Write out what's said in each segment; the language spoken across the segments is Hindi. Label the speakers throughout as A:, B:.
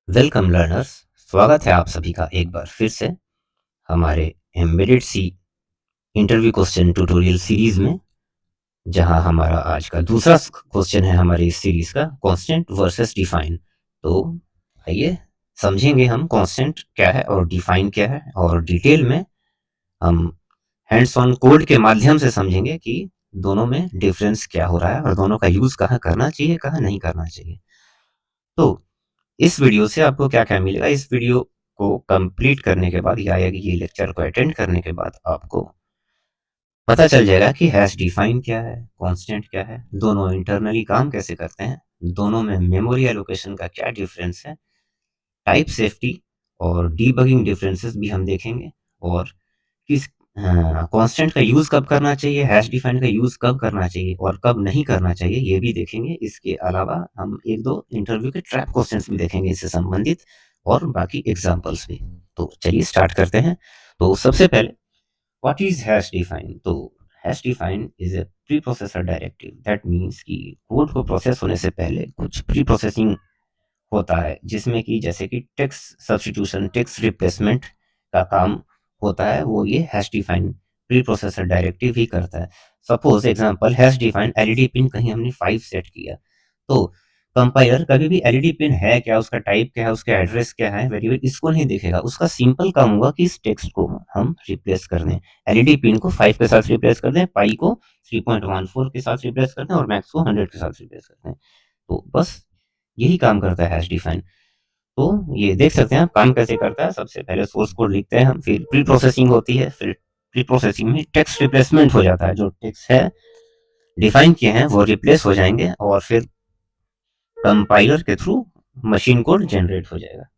A: Welcome learners. स्वागत है आप सभी का एक बार फिर से हमारे एम्बेडेड सी इंटरव्यू क्वेश्चन ट्यूटोरियल सीरीज में, जहां हमारा आज का दूसरा क्वेश्चन है हमारी इस सीरीज का कांस्टेंट वर्सेस डिफाइन। तो आइए समझेंगे हम कांस्टेंट क्या है और डिफाइन क्या है, और डिटेल में हम हैंड्स ऑन कोड के माध्यम से समझेंगे कि दोनों में डिफरेंस क्या हो रहा है और दोनों का यूज कहाँ करना चाहिए, कहाँ नहीं करना चाहिए। तो इस वीडियो से आपको क्या क्या मिलेगा, इस वीडियो को कंप्लीट करने के बाद या ये लेक्चर को अटेंड करने के बाद आपको पता चल जाएगा कि हैश डिफाइन क्या है, कांस्टेंट क्या है, दोनों इंटरनली काम कैसे करते हैं, दोनों में मेमोरी एलोकेशन का क्या डिफरेंस है, टाइप सेफ्टी और डीबगिंग डिफरेंसेस भी हम देखेंगे, और किस कांस्टेंट का यूज कब करना चाहिए, हैश डिफाइन का यूज कब करना चाहिए और कब नहीं करना चाहिए, ये भी देखेंगे। इसके अलावा हम एक दो इंटरव्यू के ट्रैप क्वेश्चंस भी देखेंगे इससे संबंधित, और बाकी एग्जांपल्स भी। तो चलिए स्टार्ट करते हैं। तो सबसे पहले व्हाट इज हैश डिफाइन। तो hash define is a pre processor directive, that means कि कोड को प्रोसेस होने से पहले कुछ प्री प्रोसेसिंग होता है, जिसमें कि जैसे कि टेक्स्ट सब्स्टिट्यूशन, टेक्स्ट रिप्लेसमेंट का काम होता है, वो ये hash define preprocessor directive ही करता है। Suppose example, hash define LED pin कहीं हमने 5 सेट किया, तो कंपाइलर कभी भी एलईडी पिन है क्या, उसका टाइप क्या है, उसका एड्रेस क्या है, वेरिएबल, इसको नहीं देखेगा। उसका सिंपल काम होगा कि इस टेक्स्ट को हम रिप्लेस कर दें, एलईडी पिन को 5 के साथ रिप्लेस कर दें, पाई को 3.14 के साथ रिप्लेस कर दें और मैक्स को 100 के साथ रिप्लेस कर दें। तो बस यही काम करता है हैश डिफाइन। तो ये देख सकते हैं आप काम कैसे करता है। सबसे पहले सोर्स कोड लिखते हैं हम, फिर प्री प्रोसेसिंग होती है, फिर प्री प्रोसेसिंग में टेक्स्ट रिप्लेसमेंट हो जाता है, जो टेक्स्ट है डिफाइन किए हैं वो रिप्लेस हो जाएंगे, और फिर कंपाइलर के थ्रू मशीन कोड जनरेट हो जाएगा।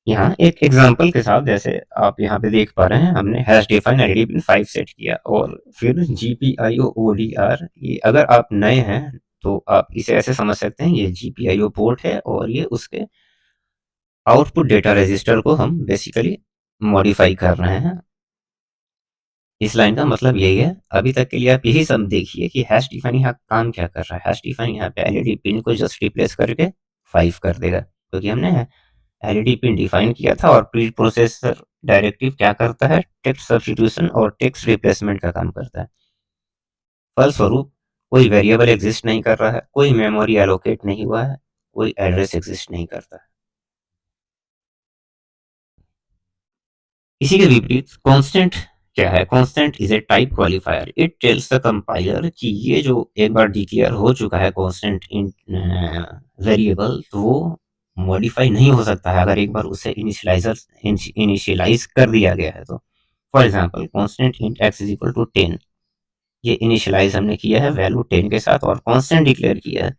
A: यहाँ एक एग्जांपल के साथ, जैसे आप यहाँ पे देख पा रहे हैं, हमने hash define LED pin 5 set किया और फिर जीपीआईओ ओडीआर। ये अगर आप नए हैं तो आप इसे ऐसे समझ सकते हैं, ये जीपीआईओ पोर्ट है और ये उसके आउटपुट डेटा रजिस्टर को हम बेसिकली मॉडिफाई कर रहे हैं। इस लाइन का मतलब यही है। अभी तक के लिए आप यही सब देखिए कि हैश डिफाइन यहाँ काम क्या कर रहा है। हैश डिफाइन यहाँ पे एलईडी पिन को जस्ट रिप्लेस करके 5 कर देगा, क्योंकि हमने एलईडी पिन डिफाइन किया था, और प्री प्रोसेसर डायरेक्टिव क्या करता है, टेक्स्ट सब्स्टिट्यूशन और टेक्स्ट रिप्लेसमेंट का काम करता है। फलस्वरूप कोई वेरिएबल एग्जिस्ट नहीं कर रहा है, कोई मेमोरी एलोकेट नहीं हुआ है, कोई एड्रेस एग्जिस्ट नहीं करता है। इसी के विपरीत कांस्टेंट क्या है। Constant is a type qualifier, it tells the compiler कि ये जो एक बार डिक्लेयर हो चुका है कांस्टेंट इन वेरिएबल, तो वो मॉडिफाई नहीं हो सकता है अगर एक बार उसे इनिशियलाइज कर दिया गया है तो। For example, constant int x is equal to 10, ये इनिशियलाइज हमने किया है वैल्यू 10 के साथ और कांस्टेंट डिक्लेयर किया है।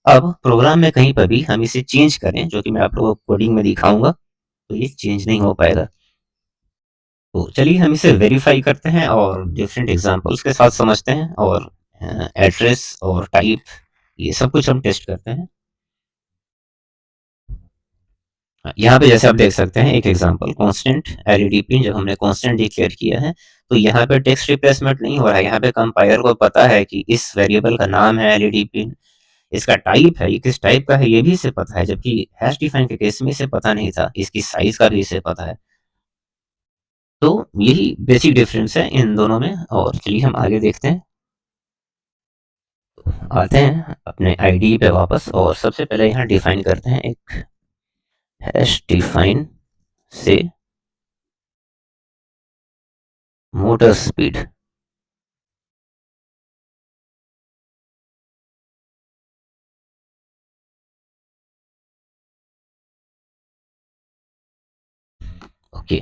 A: अब प्रोग्राम में कहीं पर भी हम इसे चेंज करें, जो कि मैं आप लोगों को कोडिंग में दिखाऊंगा, तो ये चेंज नहीं हो पाएगा। तो चलिए हम इसे वेरीफाई करते हैं और डिफरेंट एग्जांपल्स के साथ समझते हैं, और एड्रेस और टाइप, ये सब कुछ हम टेस्ट करते हैं। यहाँ पे जैसे आप देख सकते हैं एक एग्जांपल, कांस्टेंट एलईडी पिन, जब हमने कांस्टेंट डिक्लेयर किया है तो यहाँ पे टेक्स्ट रिप्लेसमेंट नहीं हो रहा है। यहाँ पे कंपाइलर को पता है कि इस वेरिएबल का नाम है एलईडी पिन, इसका टाइप है, ये किस टाइप का है ये भी इसे पता है, जबकि हैश डिफाइन के केस में इसे पता नहीं था, इसकी साइज का भी इसे पता है। तो यही बेसिक डिफरेंस है इन दोनों में। और चलिए हम आगे देखते हैं, आते हैं अपने आईडी पे वापस, और सबसे पहले यहाँ डिफाइन करते हैं एक हैश डिफाइन से मोटर स्पीड। ओके,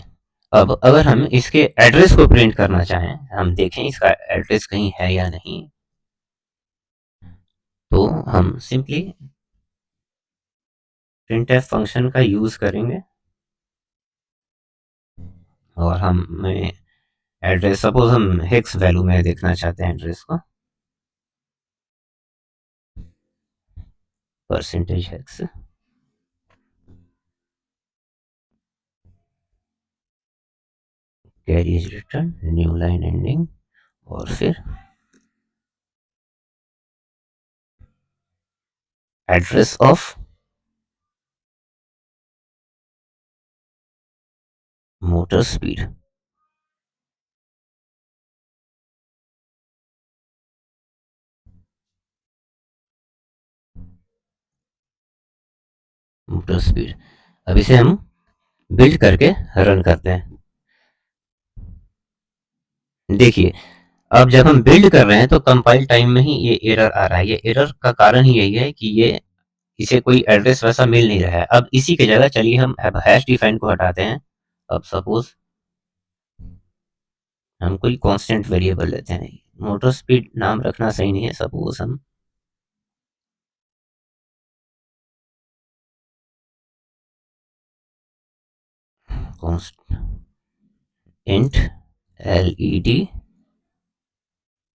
A: अब अगर हम इसके एड्रेस को प्रिंट करना चाहें, हम देखें इसका एड्रेस कहीं है या नहीं, तो हम सिंपली प्रिंटफ फंक्शन का यूज करेंगे, और हम एड्रेस, सपोज हम हेक्स वैल्यू में देखना चाहते हैं एड्रेस को, percentage hex, carry is return, new line ending, और फिर address of motor speed. Motor speed. अब इसे हम बिल्ड करके रन करते हैं। देखिए, अब जब हम बिल्ड कर रहे हैं तो कंपाइल टाइम में ही ये एरर आ रहा है। ये एरर का कारण ही यही है कि ये इसे कोई एड्रेस वैसा मिल नहीं रहा है। अब इसी की जगह चलिए हम अब हैश डिफाइन को हटाते हैं। अब सपोज हम कोई कांस्टेंट वेरिएबल लेते हैं। मोटर स्पीड नाम रखना सही नहीं है। सपोज हम int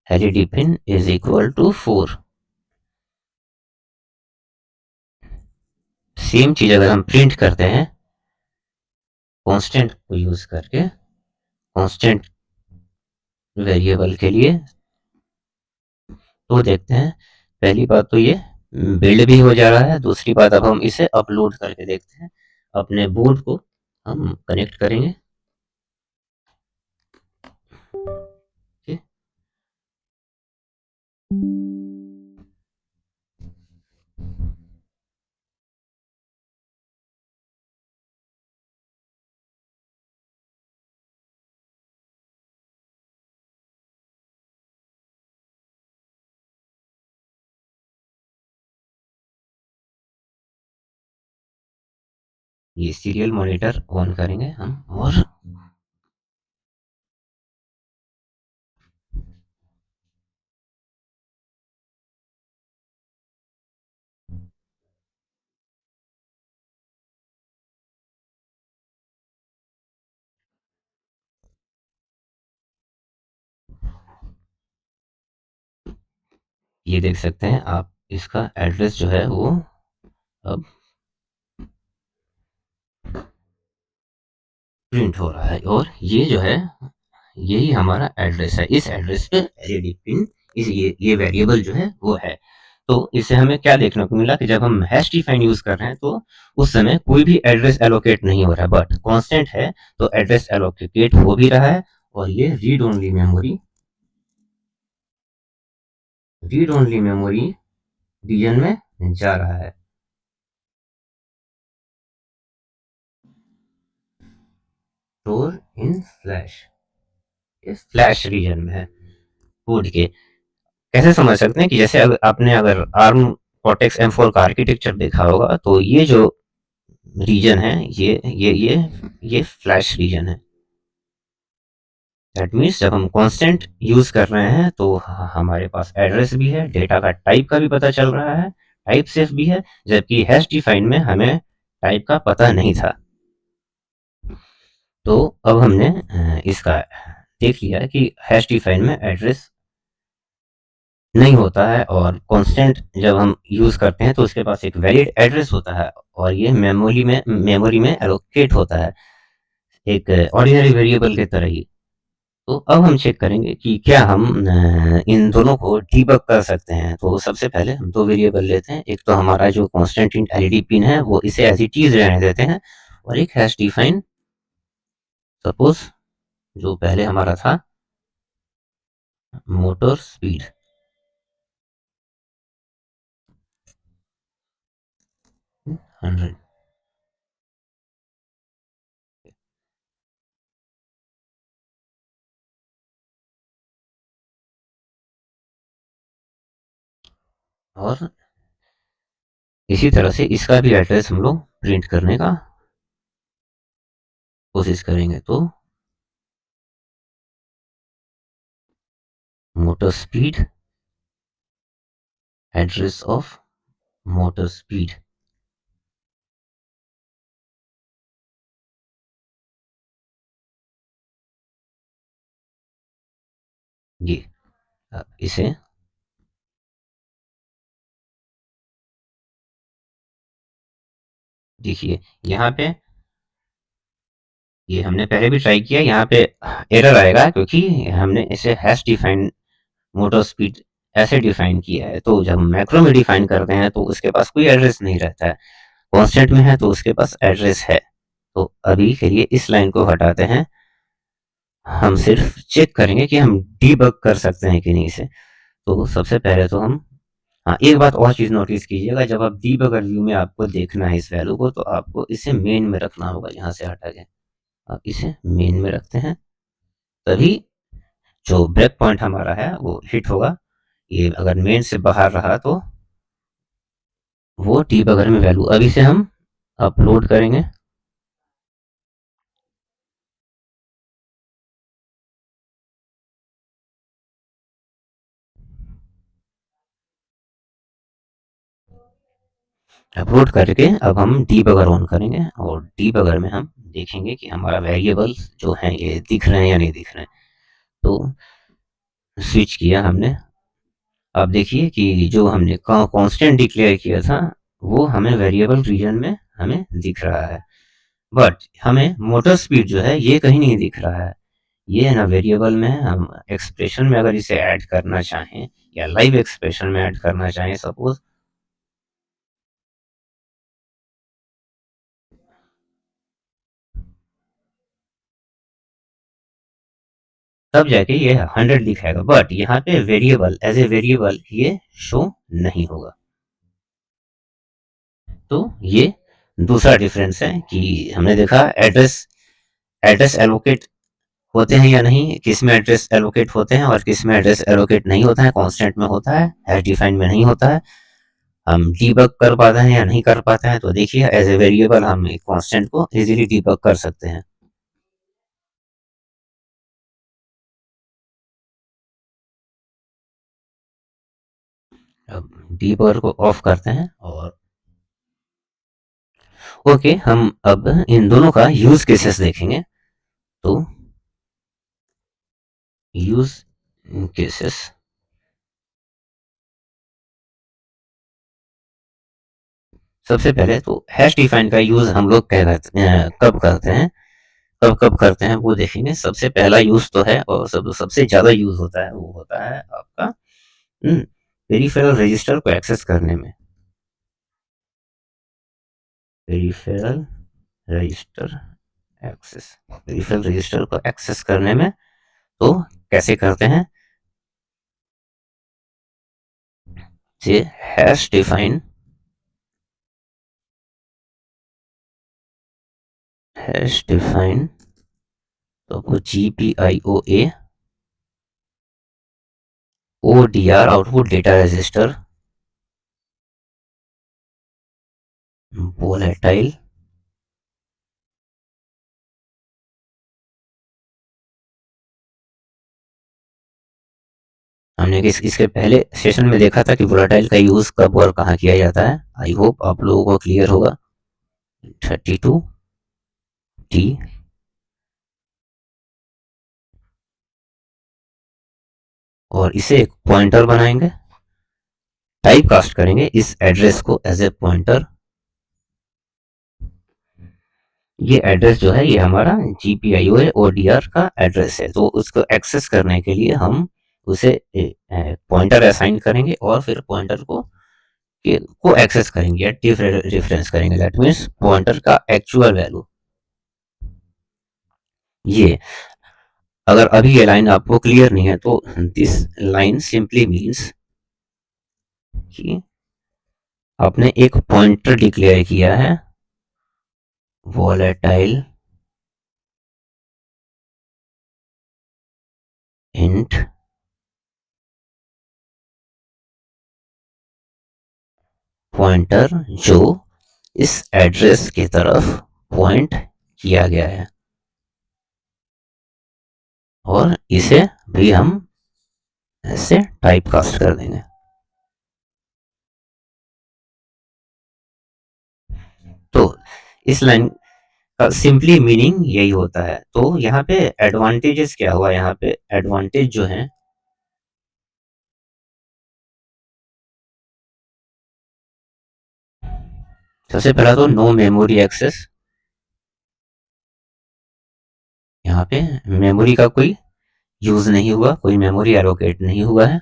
A: LED pin is equal to 4। Same चीज अगर हम प्रिंट करते हैं कांस्टेंट को यूज करके, कांस्टेंट वेरिएबल के लिए, तो देखते हैं पहली बात तो ये बिल्ड भी हो जा रहा है। दूसरी बात अब हम इसे अपलोड करके देखते हैं। अपने बोर्ड को हम कनेक्ट करेंगे। ठीक, ये सीरियल मॉनिटर ऑन करेंगे हम और ये देख सकते हैं आप, इसका एड्रेस जो है वो अब प्रिंट हो रहा है। और ये जो है यही हमारा एड्रेस है। इस एड्रेस पे एलईडी पिन, इस ये वेरिएबल जो है वो है। तो इससे हमें क्या देखने को मिला कि जब हम हैश डिफाइन यूज कर रहे हैं तो उस समय कोई भी एड्रेस एलोकेट नहीं हो रहा है, बट कांस्टेंट है तो एड्रेस एलोकेट हो भी रहा है। और ये रीड ओनली मेमोरी रीजन में जा रहा है। स्टोर इन फ्लैश, इस फ्लैश रीजन में है कोड के। कैसे समझ सकते हैं कि जैसे आपने अगर आर्म कॉर्टेक्स M4 का आर्किटेक्चर देखा होगा तो ये जो रीजन है ये फ्लैश रीजन है। दैट मीन्स जब हम कांस्टेंट यूज कर रहे हैं तो हमारे पास एड्रेस भी है, डेटा का टाइप का भी पता चल रहा है, टाइप सेफ भी है। जबकि हैश डिफाइन में हमें टाइप का पता नहीं था। तो अब हमने इसका देख लिया कि हैश डिफाइन में एड्रेस नहीं होता है और कांस्टेंट जब हम यूज करते हैं तो उसके पास एक वैलिड एड्रेस होता है और ये मेमोरी में एलोकेट होता है एक ऑर्डिनरी वेरिएबल के तरह ही। तो अब हम चेक करेंगे कि क्या हम इन दोनों को डीबग कर सकते हैं। तो सबसे पहले हम दो वेरिएबल लेते हैं। एक तो हमारा जो कांस्टेंट इंट एलईडी पिन है वो इसे एज इट इज रहने देते हैं, और एक हैश डिफाइन सपोज जो पहले हमारा था मोटर स्पीड 100। और इसी तरह से इसका भी एड्रेस हम लोग प्रिंट करने का कोशिश करेंगे। तो motor speed, address of motor speed, ये इसे देखिए यहाँ पे, ये हमने पहले भी ट्राई किया, यहाँ पे एरर आएगा क्योंकि हमने इसे हैश डिफाइन मोटर स्पीड ऐसे डिफाइन किया है। तो जब मैक्रो में डिफाइन करते हैं तो उसके पास कोई एड्रेस नहीं रहता है, कांस्टेंट में है तो उसके पास एड्रेस है। तो अभी के लिए इस लाइन को हटाते हैं, हम सिर्फ चेक करेंगे कि हम डीबग कर सकते हैं कि नहीं इसे। तो सबसे पहले तो हम, हाँ, एक बात और चीज़ नोटिस कीजिएगा, जब आप डीबगर व्यू में आपको देखना है इस वैल्यू को, तो आपको इसे मेन में रखना होगा, यहाँ से हटा के आप इसे मेन में रखते हैं, तभी जो ब्रेक पॉइंट हमारा है वो हिट होगा। ये अगर मेन से बाहर रहा तो वो डीबगर में वैल्यू, अभी से हम अपलोड करेंगे। अपलोड करके अब हम डीबगर ऑन करेंगे और डीबगर में हम देखेंगे कि हमारा वेरिएबल्स जो हैं ये दिख रहे हैं या नहीं दिख रहे हैं। तो स्विच किया हमने, अब देखिए कि जो हमने कांस्टेंट डिक्लेयर किया था वो हमें वेरिएबल रीजन में हमें दिख रहा है, बट हमें मोटर स्पीड जो है ये कहीं नहीं दिख रहा है। ये है ना वेरिएबल में, हम एक्सप्रेशन में अगर इसे ऐड करना चाहें या लाइव एक्सप्रेशन में ऐड करना चाहें सपोज, तब जाके ये 100 दिखाएगा, बट यहाँ पे वेरिएबल एज ए वेरिएबल ये शो नहीं होगा। तो ये दूसरा डिफरेंस है कि हमने देखा एड्रेस एड्रेस एलोकेट होते हैं या नहीं, किस में एड्रेस एलोकेट होते हैं और किस में एड्रेस एलोकेट नहीं होता है, कांस्टेंट में होता है, हैश डिफाइन में नहीं होता है। हम डीबग कर पाते हैं या नहीं कर पाते हैं, तो देखिए एज ए वेरिएबल हम एक कांस्टेंट को इजीली डीबग कर सकते हैं। अब डीबगर को ऑफ करते हैं और ओके, हम अब इन दोनों का यूज केसेस देखेंगे। तो यूज केसेस, सबसे पहले तो हैश डिफाइन का यूज हम लोग कब करते हैं, कब कब करते हैं वो देखेंगे। सबसे पहला यूज तो है और सबसे ज्यादा यूज होता है, वो होता है आपका पेरिफेरल रजिस्टर को एक्सेस करने में। Peripheral register access, peripheral register को एक्सेस करने में तो कैसे करते हैं, ये हैश डिफाइन, हैश डिफाइन तो आपको GPIOA ODR output data register volatile, हमने इसके पहले सेशन में देखा था कि वोलेटाइल का यूज कब और कहाँ किया जाता है। आई होप आप लोगों को क्लियर होगा। 32T और इसे एक पॉइंटर बनाएंगे, टाइप कास्ट करेंगे इस एड्रेस को एज ए पॉइंटर। ये एड्रेस जो है ये हमारा GPIO ODR का एड्रेस है, तो उसको एक्सेस करने के लिए हम उसे पॉइंटर असाइन करेंगे और फिर पॉइंटर को एक्सेस करेंगे या डिफरेंस करेंगे, दैट मीन्स पॉइंटर का एक्चुअल वैल्यू। ये अगर अभी ये लाइन आपको क्लियर नहीं है तो दिस लाइन सिंपली मीन्स कि आपने एक पॉइंटर डिक्लेयर किया है वोलेटाइल इंट पॉइंटर जो इस एड्रेस की तरफ पॉइंट किया गया है, और इसे भी हम ऐसे टाइप कास्ट कर देंगे। तो इस लाइन का सिंपली मीनिंग यही होता है। तो यहाँ पे एडवांटेजेस क्या हुआ, यहाँ पे एडवांटेज जो है, सबसे पहला तो नो मेमोरी एक्सेस, यहाँ पे मेमोरी का कोई यूज नहीं हुआ, कोई मेमोरी एलोकेट नहीं हुआ है,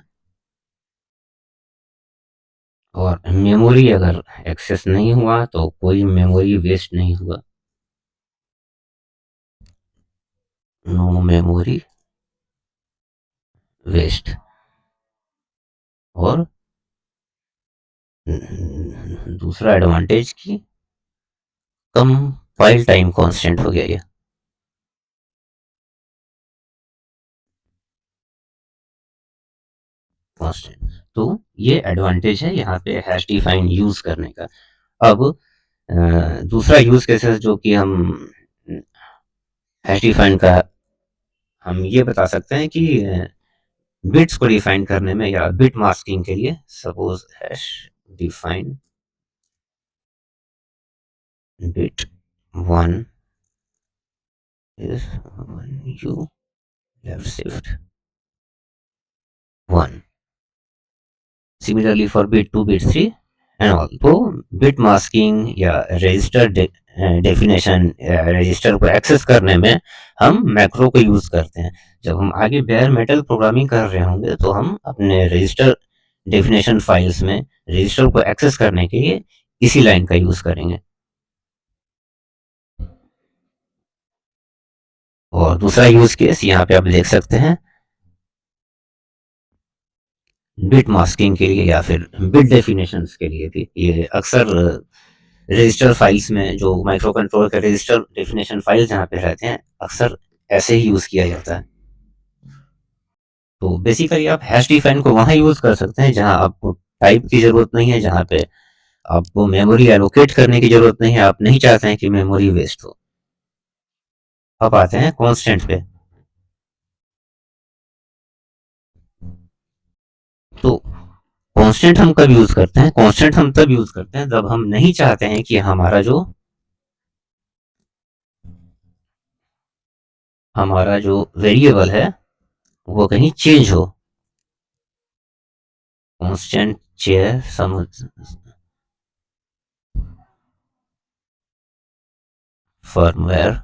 A: और मेमोरी अगर एक्सेस नहीं हुआ तो कोई मेमोरी वेस्ट नहीं हुआ। नो मेमोरी वेस्ट, और दूसरा एडवांटेज की कंपाइल टाइम कांस्टेंट हो गया ये। कांस्टेंट, तो ये एडवांटेज है यहाँ पे हैश डिफाइन यूज करने का। अब दूसरा यूज केसेस जो कि हम हैश डिफाइन का हम ये बता सकते हैं कि बिट्स को डिफाइन करने में या बिट मास्किंग के लिए, suppose hash define bit 1 is 1 u left shift 1, similarly for bit 2 bit 3 and all. तो बिट मास्किंग या रजिस्टर डेफिनेशन रजिस्टर को एक्सेस करने में हम मैक्रो को यूज करते हैं। जब हम आगे बेयर मेटल प्रोग्रामिंग कर रहे होंगे तो हम अपने रजिस्टर डेफिनेशन फाइल्स में रजिस्टर को एक्सेस करने के लिए इसी लाइन का यूज करेंगे। और दूसरा यूज केस यहाँ पे आप देख सकते हैं, बिट मास्किंग के लिए या फिर बिट डेफिनेशंस के लिए भी ये अक्सर रजिस्टर फाइल्स में, जो माइक्रो कंट्रोलर के रजिस्टर डेफिनेशन फाइल्स जहाँ पे रहते हैं, अक्सर ऐसे ही यूज किया जाता है। तो बेसिकली आप हैश डिफाइन को वहां यूज कर सकते हैं जहां आपको टाइप की जरूरत नहीं है, जहां पे आपको मेमोरी एलोकेट करने की जरूरत नहीं है, आप नहीं चाहते हैं कि मेमोरी वेस्ट हो। अब आते हैं कांस्टेंट पे। तो कांस्टेंट हम कब यूज करते हैं? कांस्टेंट हम तब यूज करते हैं जब हम नहीं चाहते हैं कि हमारा जो वेरिएबल है वो कहीं चेंज हो। कांस्टेंट चेयर समझ फर्मवेयर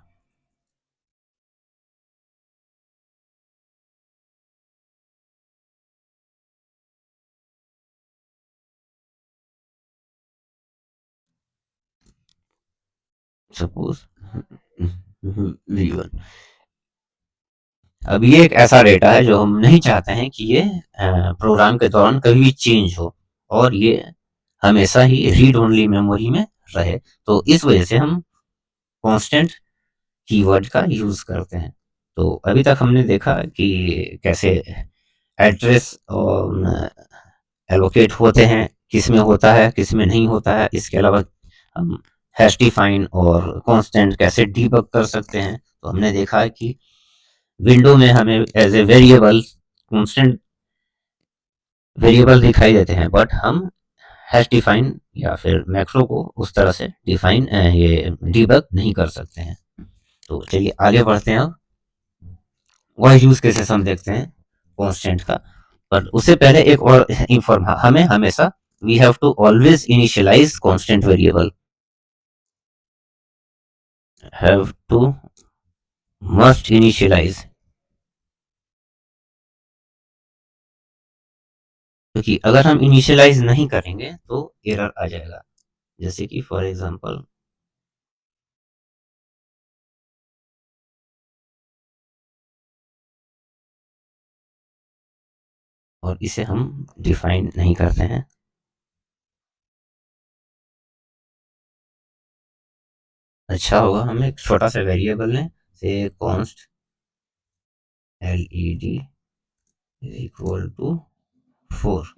A: सपोज v1। अब ये एक ऐसा डेटा है जो हम नहीं चाहते हैं कि ये प्रोग्राम के दौरान कभी भी चेंज हो, और ये हमेशा ही रीड ओनली मेमोरी में रहे। तो इस वजह से हम कांस्टेंट कीवर्ड का यूज करते हैं। तो अभी तक हमने देखा कि कैसे एड्रेस और एलोकेट होते हैं, किस में होता है किस में नहीं होता है। इसके अलावा हम हैश डिफाइन और कांस्टेंट कैसे डीबग कर सकते हैं। तो हमने देखा है कि विंडो में हमें as a variable constant variable दिखाई देते हैं, बट हम हैश डिफाइन या फिर मैक्रो को उस तरह से डिफाइन ये डीबग नहीं कर सकते हैं। तो चलिए आगे बढ़ते हैं। अब वह यूज केसेस हम देखते हैं कांस्टेंट का, पर उससे पहले एक और इन्फॉर्म, हमें हमेशा we have to always initialize constant variable, have to must initialize, क्योंकि अगर हम इनिशियलाइज नहीं करेंगे तो एरर आ जाएगा। जैसे कि फॉर एग्जांपल, और इसे हम डिफाइन नहीं करते हैं। अच्छा होगा हम एक छोटा सा वेरिएबल लें, से कॉन्स्ट LED इक्वल टू 4।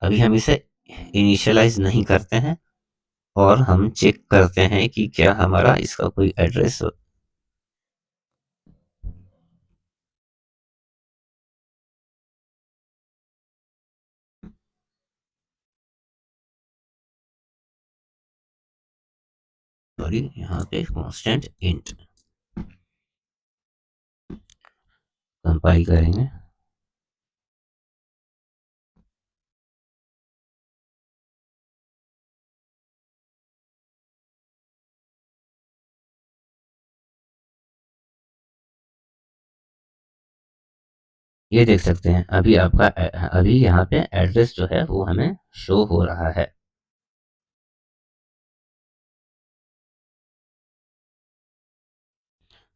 A: अभी हम इसे इनिशियलाइज नहीं करते हैं, और हम चेक करते हैं कि क्या हमारा इसका कोई एड्रेस, सॉरी यहाँ पे कांस्टेंट इंट कंपाइल करेंगे। ये देख सकते हैं अभी आपका अभी यहाँ पे एड्रेस जो है वो हमें शो हो रहा है।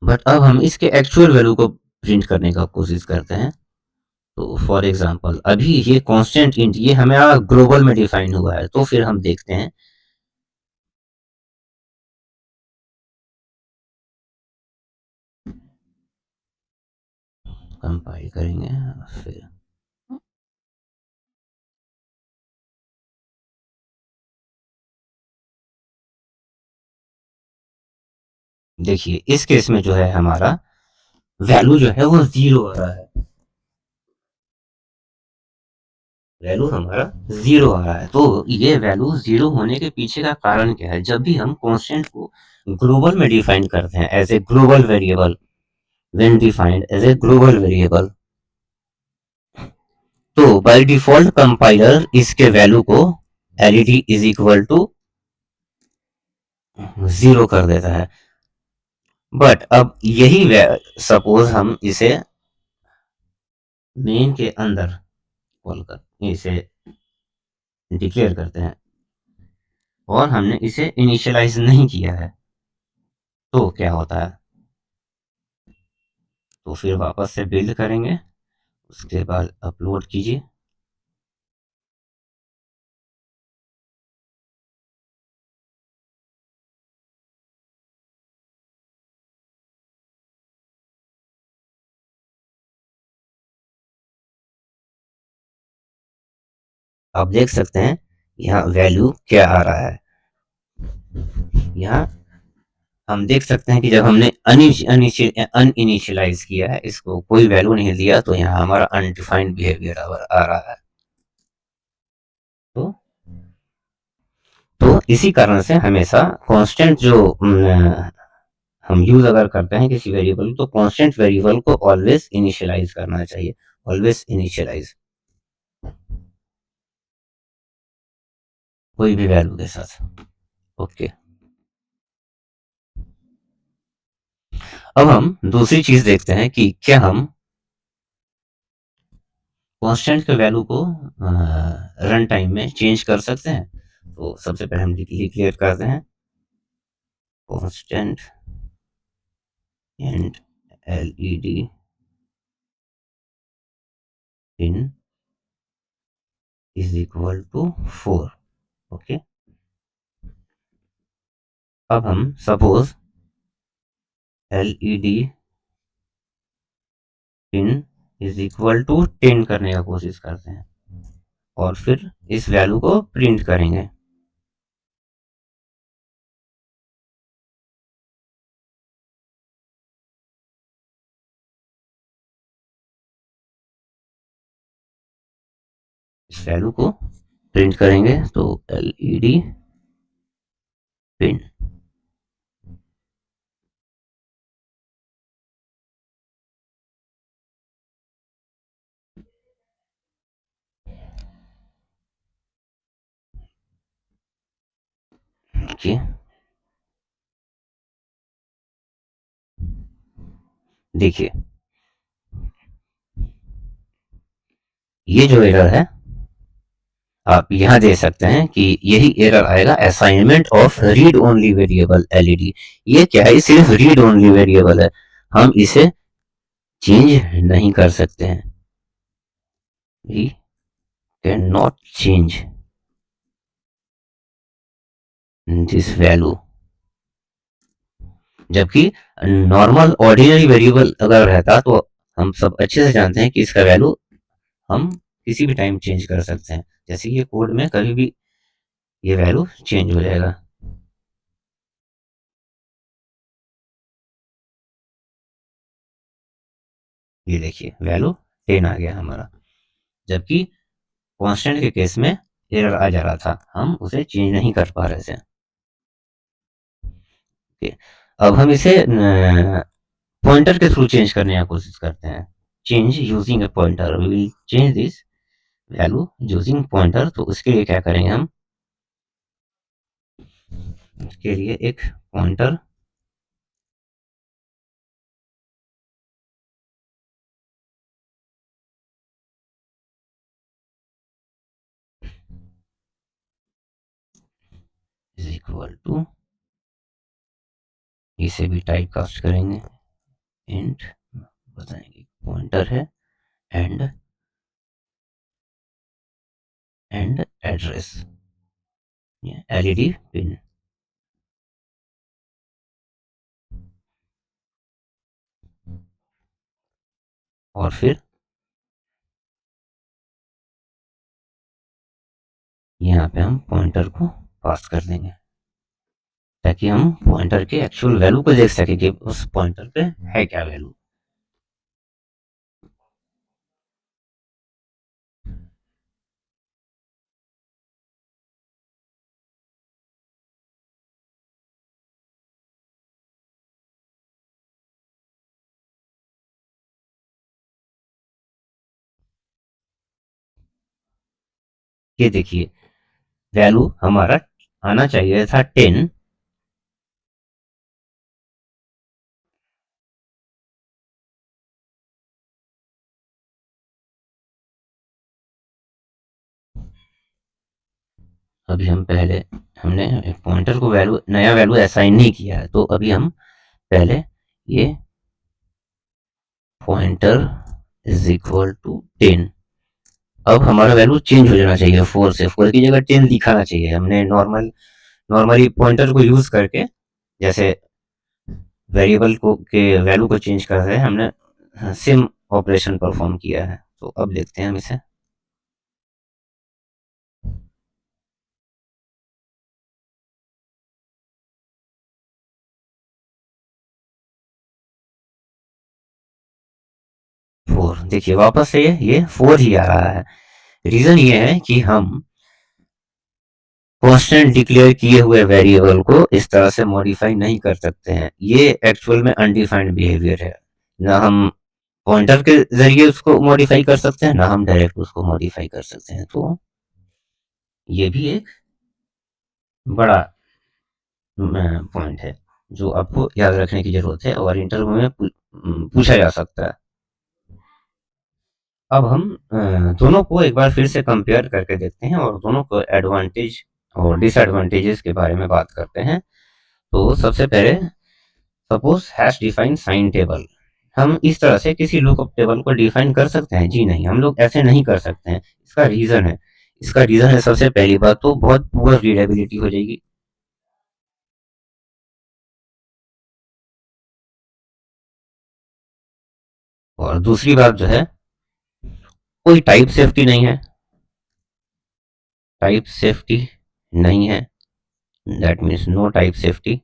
A: बट अब हम इसके एक्चुअल वैल्यू को प्रिंट करने का कोशिश करते हैं। तो फॉर एग्जांपल अभी ये कांस्टेंट इंट ये हमारा ग्लोबल में डिफाइन हुआ है, तो फिर हम देखते हैं कंपाइल करेंगे फिर देखिए इस केस में जो है हमारा वैल्यू जो है वो 0 आ रहा है, वैल्यू हमारा 0 आ रहा है। तो ये वैल्यू 0 होने के पीछे का कारण क्या है? जब भी हम कांस्टेंट को ग्लोबल में डिफाइन करते हैं as a global variable, when defined as a global variable, तो बाय डिफॉल्ट कंपाइलर इसके वैल्यू को एलईडी इज इक्वल टू 0 कर देता है। बट अब यही सपोज हम इसे मेन के अंदर कॉल कर इसे डिक्लेयर करते हैं और हमने इसे इनिशियलाइज नहीं किया है, तो क्या होता है? तो फिर वापस से बिल्ड करेंगे, उसके बाद अपलोड कीजिए। आप देख सकते हैं यहाँ वैल्यू क्या आ रहा है। यहाँ हम देख सकते हैं कि जब हमने अनइनिशियलाइज किया है, इसको कोई वैल्यू नहीं दिया, तो यहाँ हमारा अनडिफाइंड बिहेवियर आ रहा है। तो इसी कारण से हमेशा कांस्टेंट जो हम यूज अगर करते हैं किसी वेरिएबल, तो कांस्टेंट वेरिएबल को ऑलवेज इनिशियलाइज करना चाहिए, ऑलवेज इनिशियलाइज कोई भी वैल्यू के साथ। ओके, अब हम दूसरी चीज देखते हैं कि क्या हम कांस्टेंट के वैल्यू को रन टाइम में चेंज कर सकते हैं। तो सबसे पहले हम डिक्लेयर करते हैं constant and LED in is equal to 4। Okay, अब हम suppose LED in is equal to 10 करने का कोशिश करते हैं और फिर इस वैल्यू को प्रिंट करेंगे। इस वैल्यू को प्रिंट करेंगे तो एलईडी पिन। ओके, देखिए ये जो एरर है आप यहाँ दे सकते हैं कि यही एरर आएगा, assignment of read only variable LED. ये क्या है? सिर्फ रीड ओनली वेरिएबल है, हम इसे चेंज नहीं कर सकते हैं। We can not change this value. जबकि नॉर्मल ऑर्डिनरी वेरिएबल अगर रहता तो हम सब अच्छे से जानते हैं कि इसका वैल्यू हम किसी भी टाइम चेंज कर सकते हैं। जैसे ये कोड में कभी भी ये वैल्यू चेंज हो जाएगा। ये देखिए वैल्यू 10 आ गया हमारा, जबकि कांस्टेंट के केस में एरर आ जा रहा था, हम उसे चेंज नहीं कर पा रहे थे। ओके, अब हम इसे पॉइंटर के थ्रू चेंज करने की कोशिश करते हैं। Change using a pointer, we will change this value using pointer. तो उसके लिए क्या करेंगे हम? उसके लिए एक पॉइंटर इज इक्वल टू, इसे भी टाइप कास्ट करेंगे इंट बताएंगे पॉइंटर है एंड एड्रेस एलईडी पिन। और फिर यहाँ पे हम पॉइंटर को पास कर देंगे ताकि हम पॉइंटर के एक्चुअल वैल्यू को देख सके कि उस पॉइंटर पे है क्या वैल्यू। ये देखिए वैल्यू हमारा आना चाहिए था 10। अभी हम पहले हमने पॉइंटर को वैल्यू नया वैल्यू असाइन नहीं किया है, तो अभी हम पहले ये पॉइंटर इज इक्वल टू 10। अब हमारा वैल्यू चेंज हो जाना चाहिए 4 से 4 की जगह 10 दिखाना चाहिए। हमने नॉर्मली पॉइंटर को यूज करके जैसे वेरिएबल को के वैल्यू को चेंज कर रहे हैं, हमने सेम ऑपरेशन परफॉर्म किया है। तो अब देखते हैं हम इसे। फोर देखिए वापस से ये 4 ही आ रहा है। रीजन ये है कि हम कांस्टेंट डिक्लेयर किए हुए वेरिएबल को इस तरह से मॉडिफाई नहीं कर सकते हैं। ये एक्चुअल में अनडिफाइंड बिहेवियर है। ना हम पॉइंटर के जरिए उसको मॉडिफाई कर सकते हैं, ना हम डायरेक्ट उसको मॉडिफाई कर सकते हैं। तो ये भी एक बड़ा पॉइंट है जो आपको याद रखने की जरूरत है और इंटरव्यू में पूछा जा सकता है। अब हम दोनों को एक बार फिर से कंपेयर करके देखते हैं और दोनों को एडवांटेज और डिसएडवांटेजेस के बारे में बात करते हैं। तो सबसे पहले suppose hash define sign table. हम इस तरह से किसी लुकअप टेबल को डिफाइन कर सकते हैं? जी नहीं, हम लोग ऐसे नहीं कर सकते हैं। इसका रीजन है सबसे पहली बात तो बहुत पुअर रीडेबिलिटी हो जाएगी। और दूसरी बात जो है कोई टाइप सेफ्टी नहीं है। टाइप सेफ्टी नहीं है, that means no type safety.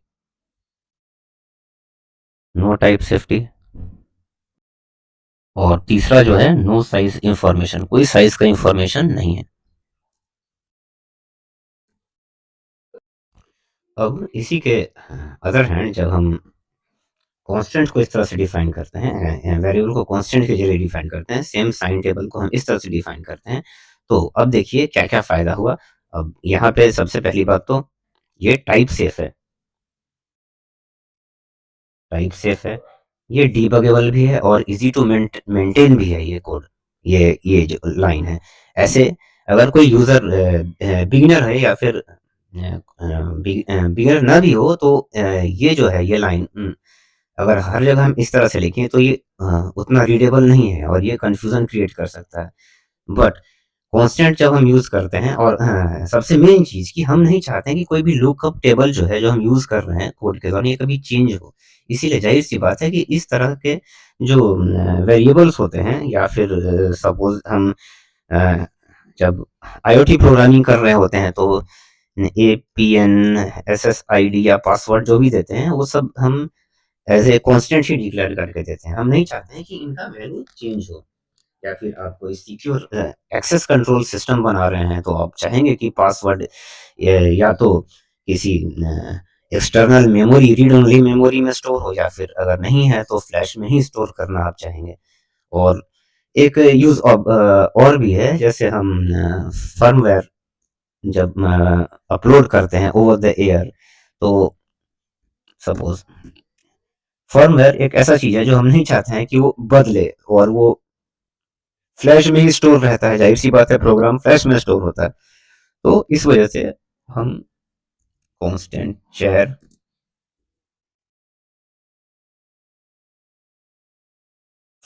A: No type safety. और तीसरा जो है नो साइज इंफॉर्मेशन, कोई साइज का इंफॉर्मेशन नहीं है। अब इसी के अदर हैंड जब हम कांस्टेंट को इस तरह से डिफाइन करते हैं, वेरिएबल को कांस्टेंट के जरिए डिफाइन करते हैं, सेम साइन टेबल को हम इस तरह से डिफाइन करते हैं, तो अब देखिए क्या क्या फायदा हुआ। अब यहाँ पे सबसे पहली बात तो ये टाइप सेफ है। टाइप सेफ है, ये डीबगेबल भी है और इजी टू मेंटेन भी है ये कोड। ये जो लाइन है, ऐसे अगर कोई यूजर बिगिनर है या फिर बिगिनर ना भी हो तो ये जो है ये लाइन अगर हर जगह हम इस तरह से लिखें तो ये उतना रीडेबल नहीं है और ये कंफ्यूजन क्रिएट कर सकता है। बट कांस्टेंट जब हम यूज करते हैं और सबसे मेन चीज कि हम नहीं चाहते हैं कि कोई भी लुकअप टेबल जो है जो हम यूज कर रहे हैं कोड के दौरान ये कभी चेंज हो। इसीलिए जाहिर सी बात है कि इस तरह के जो वेरिएबल्स होते हैं या फिर सपोज हम अ, जब आईओटी प्रोग्रामिंग कर रहे होते हैं तो APN SSID या पासवर्ड जो भी देते हैं वो सब हम एज ए कॉन्स्टेंट ही डिक्लेयर करके देते हैं। हम नहीं चाहते हैं कि इनका वैल्यू चेंज हो। या फिर आप कोई सिक्योर एक्सेस कंट्रोल सिस्टम बना रहे हैं तो आप चाहेंगे कि पासवर्ड या तो किसी external memory read only memory में स्टोर हो या फिर अगर नहीं है तो फ्लैश में ही स्टोर करना आप चाहेंगे। और एक यूज और भी है, जैसे हम फर्मवेयर जब अपलोड करते हैं ओवर द एयर तो सपोज फर्मवेयर एक ऐसा चीज है जो हम नहीं चाहते हैं कि वो बदले और वो फ्लैश में ही स्टोर रहता है। जाहिर सी बात है प्रोग्राम फ्लैश में स्टोर होता है। तो इस वजह से हम कांस्टेंट चेयर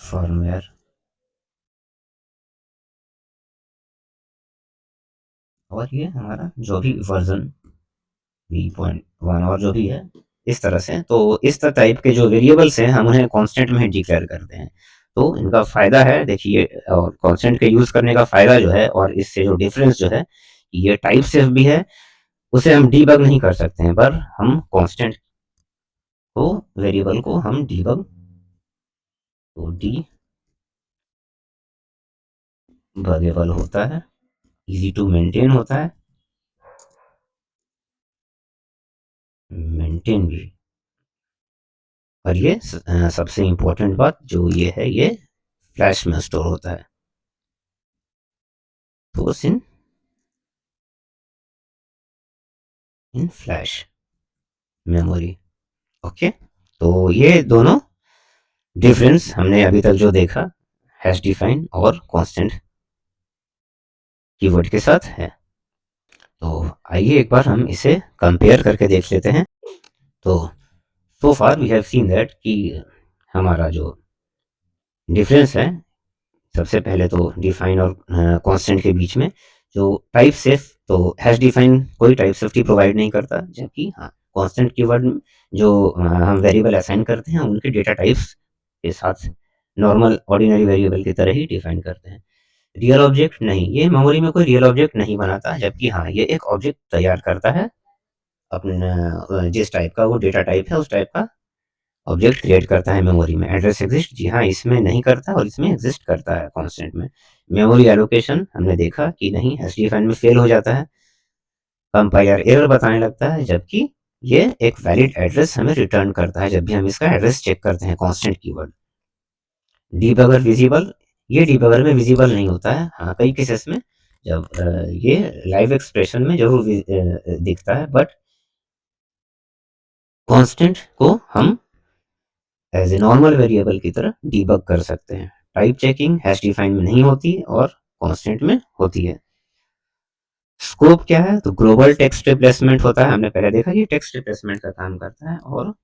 A: फर्मवेयर और ये हमारा जो भी वर्जन 3.1 और जो भी है इस तरह से। तो इस टाइप के जो वेरिएबल्स हैं हम उन्हें कांस्टेंट में डिक्लेयर करते हैं। तो इनका फायदा है देखिए, और कांस्टेंट के यूज करने का फायदा जो है और इससे जो डिफरेंस जो है, ये टाइप सेफ भी है, उसे हम डीबग नहीं कर सकते हैं, पर हम कांस्टेंट को वेरिएबल को हम डीबग, तो डीबगेबल होता है, इजी टू मेंटेन होता है, मेंटेन भी। और ये सबसे इंपॉर्टेंट बात जो ये है, ये फ्लैश में स्टोर होता है, तो इन फ्लैश मेमोरी। ओके, तो ये दोनों डिफरेंस हमने अभी तक जो देखा हैश डिफाइन और कांस्टेंट कीवर्ड के साथ है। तो आइए एक बार हम इसे कंपेयर करके देख लेते हैं। तो so far we have seen that कि हमारा जो डिफरेंस है, सबसे पहले तो डिफाइन और कांस्टेंट के बीच में जो टाइप सेफ, तो हैश डिफाइन कोई टाइप सेफ्टी प्रोवाइड नहीं करता, जबकि हाँ कांस्टेंट कीवर्ड जो हम वेरिएबल असाइन करते हैं उनके डेटा टाइप्स के साथ नॉर्मल ऑर्डिनरी वेरिएबल की तरह ही डिफाइन करते हैं। रियल ऑब्जेक्ट नहीं, ये मेमोरी में कोई रियल ऑब्जेक्ट नहीं बनाता, जबकि हाँ ये एक ऑब्जेक्ट तैयार करता है अपने जिस टाइप का वो डेटा टाइप है उस टाइप का ऑब्जेक्ट क्रिएट करता है मेमोरी में। एड्रेस एग्जिस्ट, जी हाँ इसमें नहीं करता और इसमें एग्जिस्ट करता है कांस्टेंट में। मेमोरी एलोकेशन हमने देखा कि नहीं, एसडीएफएन में फेल हो जाता है, कंपाइलर एरर बताने लगता है, जबकि ये एक वैलिड एड्रेस हमें रिटर्न करता है जब भी हम इसका एड्रेस चेक करते हैं कांस्टेंट कीवर्ड। डीबगर विजिबल, ये डीबगर में विजिबल नहीं होता है, हाँ कई केसेस में जब ये लाइव एक्सप्रेशन में जरूर दिखता है, बट कांस्टेंट को हम एज ए नॉर्मल वेरिएबल की तरह डीबग कर सकते हैं। टाइप चेकिंग हैश डिफाइन में नहीं होती और कांस्टेंट में होती है। स्कोप क्या है, तो ग्लोबल टेक्स्ट रिप्लेसमेंट होता है, हमने पहले देखा ये टेक्स्ट रिप्लेसमेंट का काम करता है, और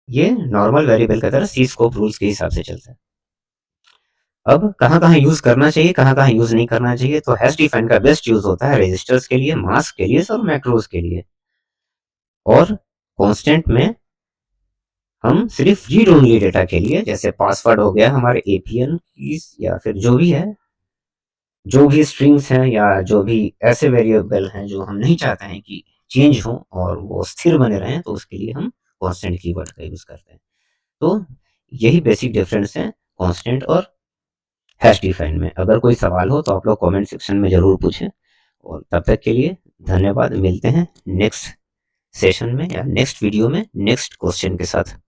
A: ये नॉर्मल वेरिएबल की तरह सी स्कोप रूल्स के हिसाब से चलता है। अब कहाँ कहाँ यूज करना चाहिए, कहाँ कहाँ यूज नहीं करना चाहिए, तो हैश डिफाइन का बेस्ट यूज होता है रजिस्टर्स के लिए, मास्क के लिए और मैक्रोज के लिए। और कांस्टेंट में हम सिर्फ रीड ओनली डेटा के लिए, जैसे पासवर्ड हो गया, हमारे एपीएन कीज, या फिर जो भी स्ट्रिंग्स हैं या जो भी ऐसे वेरिएबल हैं जो हम नहीं चाहते हैं कि चेंज हो और वो स्थिर बने रहें, तो उसके लिए हम कांस्टेंट कीवर्ड का यूज करते हैं। तो यही बेसिक डिफरेंस है कांस्टेंट और हैश डिफाइन में। अगर कोई सवाल हो तो आप लोग कमेंट सेक्शन में जरूर पूछें, और तब तक के लिए धन्यवाद। मिलते हैं नेक्स्ट सेशन में या नेक्स्ट वीडियो में नेक्स्ट क्वेश्चन के साथ।